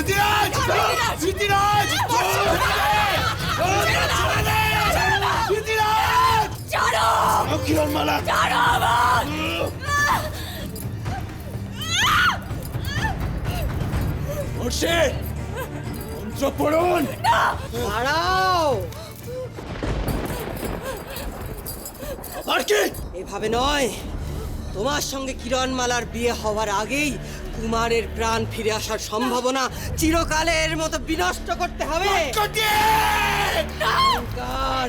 ঋতিরাজ! ঋতিরাজ! ঋতিরাজ! কিরণমালা! মুর্শিদ, মন্ত্র পড়ুন। দাঁড়াও, আর কি? এভাবে নয়। তোমার সঙ্গে কিরণমালার বিয়ে হওয়ার আগেই কুমারের প্রাণ ফিরে আসার সম্ভাবনা চিরকালের মতো বিনষ্ট করতে হবে। অহংকার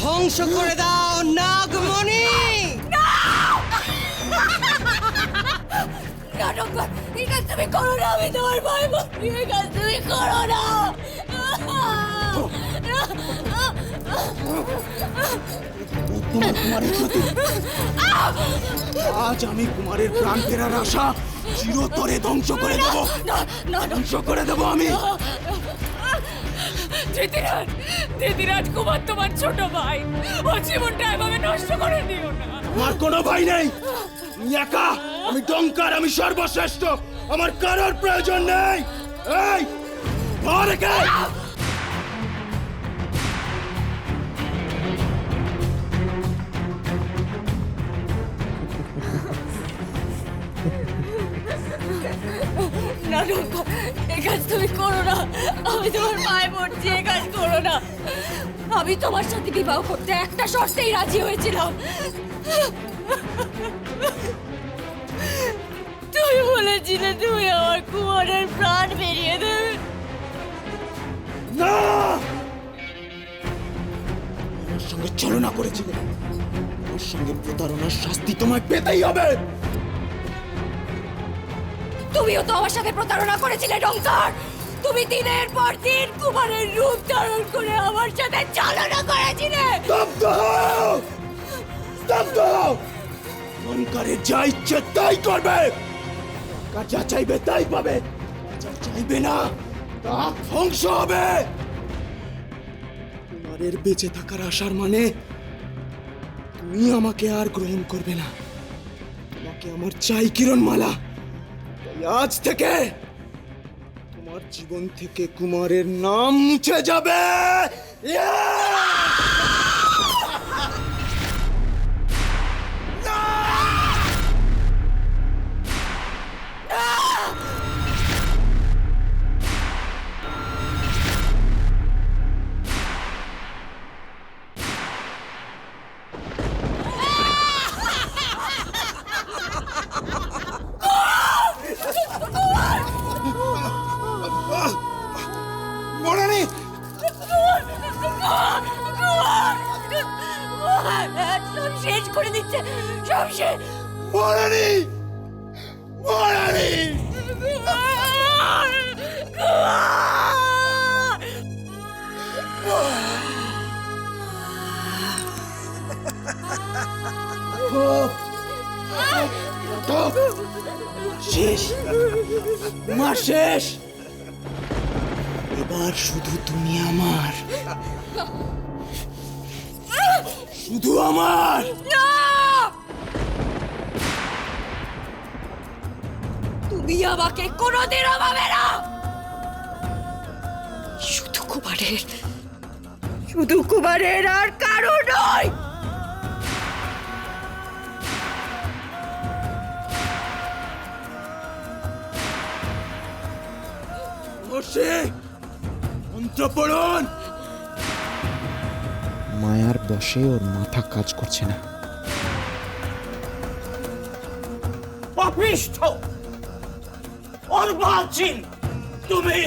ধ্বংস করে দাও নাগমণি। এই কাজ তুমি করো না, আমি তোমার ভাই বোন, এই কাজ তুমি করো না। আজ আমি কুমারের প্রাণ ফেরার আশা চিরতরে ধ্বংস করে দেব। ধ্বংস করে দেব আমি। ধৃতিরাজ, ধৃতিরাজ, কুমার তোমার ছোট ভাই, ও জীবনটা এভাবে নষ্ট করে দিও না। আমার কোনো ভাই নেই, আমি একা, আমি ডঙ্কার, আমি সর্বশ্রেষ্ঠ, আমার কারোর প্রয়োজন নেই। এই ধর একে। না ডঙ্কা, এই কাজ তুমি করো না, আমি তোমার ভাই বলছি, এই কাজ করো না। আমি তোমার সাথে বিবাহ করতে একটা শর্তেই রাজি হয়েছিলাম। তুমি বলেছিলে তুমি আমার কুমারের প্রাণ বেরিয়ে দেবে। না, আমার সঙ্গে ছলনা করেছিলে, আমার সঙ্গে প্রতারণার শাস্তি তোমায় পেতেই হবে। তুমিও তো আমার সাথে প্রতারণা করেছিলে ডঙ্কার। তুমি দিনের পর দিন কুমারের রূপ ধারণ করে আমার সাথে ছলনা করেছিলে। স্তব্ধ হও! স্তব্ধ হও! ডঙ্কারের যা ইচ্ছে তাই করবে, ডঙ্কার যা চাইবে তাই পাবে, যা চাইবে না তা ধ্বংস হবে। কুমারের বেঁচে থাকার আশার মানে তুমি আমাকে আর গ্রহণ করবে না। তোমাকে আমার চাই কিরণমালা। তাই আজ থেকে তোমার জীবন থেকে কুমারের নাম মুছে যাবে। মরানি! সব শেষ করে দিচ্ছে, সব শেষ। মরানি! মরানি! শেষ, তোমার শেষ। এবার শুধু তুমি আমার, শুধু আমার। তুমি আমাকে কোনোদিনও পাবে না। শুধু কুমারের, শুধু কুমারের, আর কারো নয়। মন্ত্র পড়ুন। মায়ার বশে ওর মাথা কাজ করছে না। পাপিষ্ঠ, অর্বাচীন, তুমি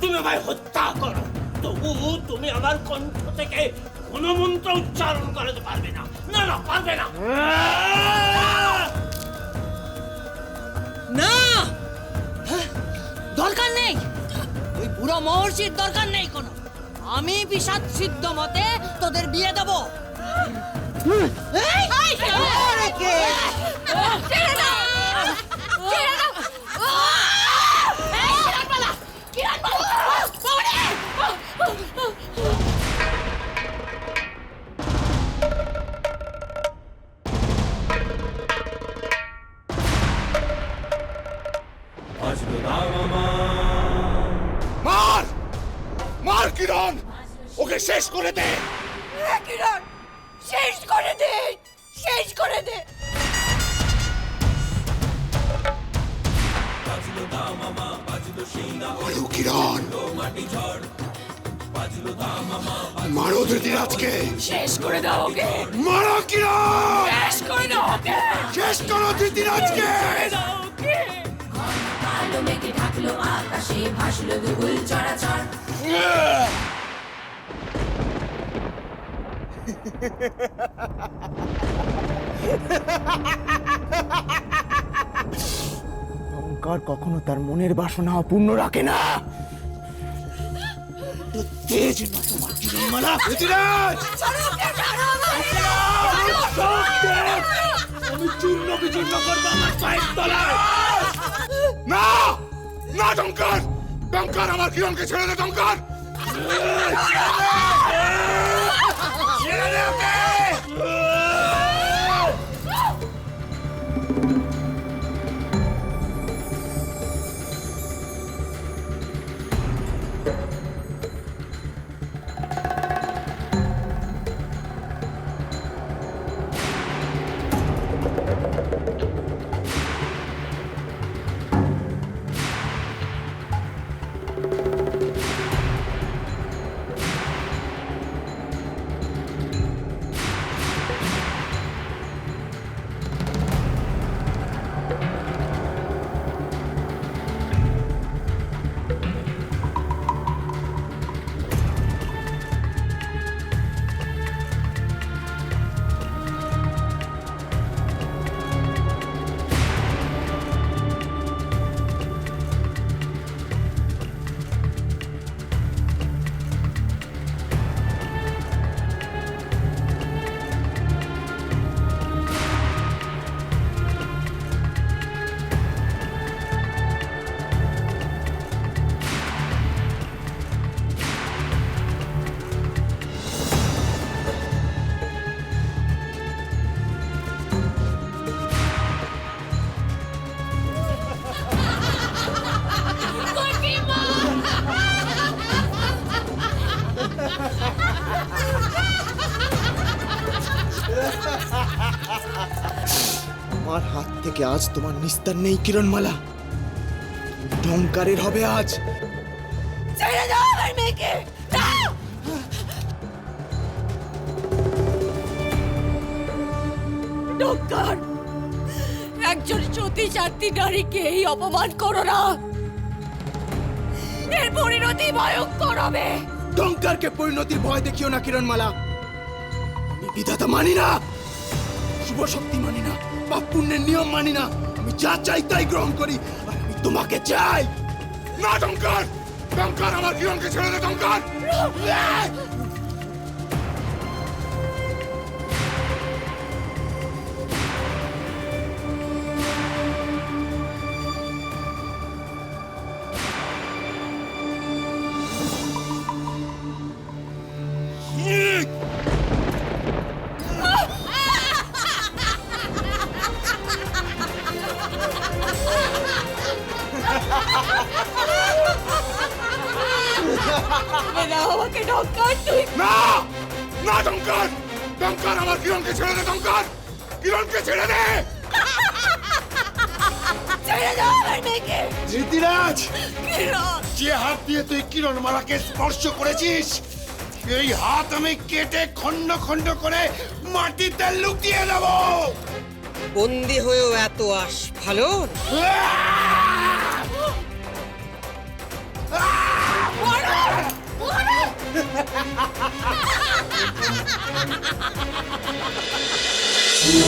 তুমি আমায় হত্যা করো, তবু তুমি আমার কণ্ঠ থেকে কোনো মন্ত্র উচ্চারণ করতে পারবে না। না না, পারবে না। না, দরকার নেই, ওই বুড়ো মহর্ষির দরকার নেই কোনো। আমি বিষাদ সিদ্ধ মতে তোদের বিয়ে দেবো। কিরণ, ওকে শেষ করে দে। কিরণ শেষ করে দে, শেষ করে দে। মারো কিরণ, মারো ধৃতিরাজকে, শেষ করে দাও ওকে, মারো কিরণ, শেষ করে দাও ওকে, শেষ করো ধৃতিরাজকে। দাও ওকে। কালো মেঘে ঢাকলো আকাশে, ভাসলো দুগুল চরাচর। অহংকার কখনো তার মনের বাসনা অপূর্ণ রাখে না। তো তেজ না তোমার কিরণমালা। ধৃতিরাজ, আমি চূর্ণ বিচূর্ণ করবো আমার পায়ের তলায়। না না টঙ্কার, টঙ্কার আমার কিরণকে ছেড়ে দে। টঙ্কার, ছেড়ে দে ওকে। আমার হাত থেকে আজ তোমার নিস্তার নেই কিরণমালা। টঙ্কারের হবে আজ। ছেড়ে দাও আমার মেয়েকে, দাও। ডক্টর, একজন সতী সাত্রী নারীকে এই অপমান করো না, এর পরিণতি ভয়ঙ্কর হবে। টঙ্কারকে পরিণতির ভয় দেখিও না কিরণমালা। আমি বিধাতা মানি না, শুভ শক্তি মানি না, পাপ পুণ্যের নিয়ম মানি না। আমি যা চাই তাই গ্রহণ করি, আর আমি তোমাকে চাই। না টঙ্কার, টঙ্কার আমার কিরণকে ছেড়ে দে। টঙ্কার, ছেড়ে দাও আমাকে ডক্টর, তুই না না টঙ্কার, টঙ্কার আমার কিরণকে ছেড়ে দে। টঙ্কার, কিরণকে ছেড়ে দে। ছেড়ে দাও আমার মেয়েকে। ধৃতিরাজ, কিরণ, যে হাত দিয়ে তুই কিরণমালাকে স্পর্শ করেছিস, সেই হাত আমি কেটে খন্ড খন্ড করে মাটিতে লুকিয়ে দেব। বন্দি হয়েও এত আস্ফালন। ছিল